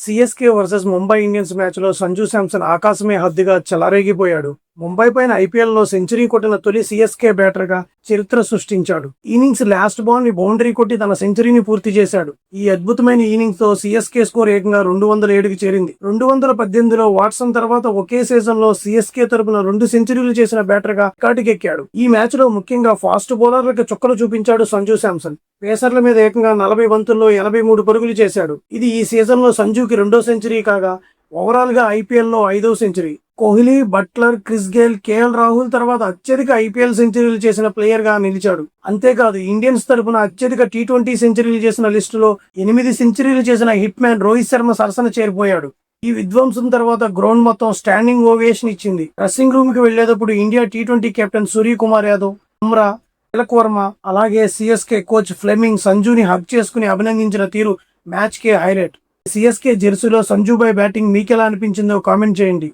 CSK versus Mumbai Indians మ్యాచ్లో సంజు శాంసన్ ఆకాశమే హద్దుగా చెలరేగిపోయాడు. ముంబై పైన ఐపీఎల్లో సెంచరీ కొట్టిన తొలి సిఎస్కే బ్యాటర్గా చరిత్ర సృష్టించాడు. ఇన్నింగ్స్ లాస్ట్ బాల్ ని బౌండరీ కొట్టి తన సెంచరీని పూర్తి చేశాడు. ఈ అద్భుతమైన ఇన్నింగ్స్ తో సిఎస్కే స్కోర్ ఏకంగా 207కి చేరింది. 218లో వాట్సన్ తర్వాత ఒకే సీజన్ లో సిఎస్కే తరపున 2 సెంచరీలు చేసిన బ్యాటర్ గా రికార్డుకెక్కాడు. ఈ మ్యాచ్ లో ముఖ్యంగా ఫాస్ట్ బౌలర్లకు చుక్కలు చూపించాడు సంజు శాంసన్. పేసర్ల మీద ఏకంగా 40 బంతుల్లో 83 పరుగులు చేశాడు. ఇది ఈ సీజన్ లో సంజుకి 2వ సెంచరీ కాగా ఓవరాల్ గా ఐపీఎల్లో 5వ century. Kohli, Buttler, Chris Gayle, K L Rahul తర్వాత అత్యధిక ఐపీఎల్ సెంచరీలు చేసిన ప్లేయర్ గా నిలిచాడు. అంతేకాదు ఇండియన్స్ తరపున అత్యధిక టీ20 సెంచరీలు చేసిన లిస్టులో 8 సెంచరీలు చేసిన హిట్ మ్యాన్ రోహిత్ శర్మ సరసన చేరిపోయాడు. ఈ విధ్వంసం తర్వాత గ్రౌండ్ మొత్తం స్టాండింగ్ ఓవేషన్ ఇచ్చింది. డ్రెస్సింగ్ రూమ్ కి వెళ్లేటప్పుడు India T20 captain Suryakumar Yadav, Bumrah, Tilak Varma అలాగే సిఎస్కే కోచ్ ఫ్లెమింగ్ సంజుని హగ్ చేసుకుని అభినందించిన తీరు మ్యాచ్ కే హైలైట్. సిఎస్కే జెర్సీలో సంజుబాయ్ బ్యాటింగ్ మీకెలా అనిపించిందో కామెంట్ చేయండి.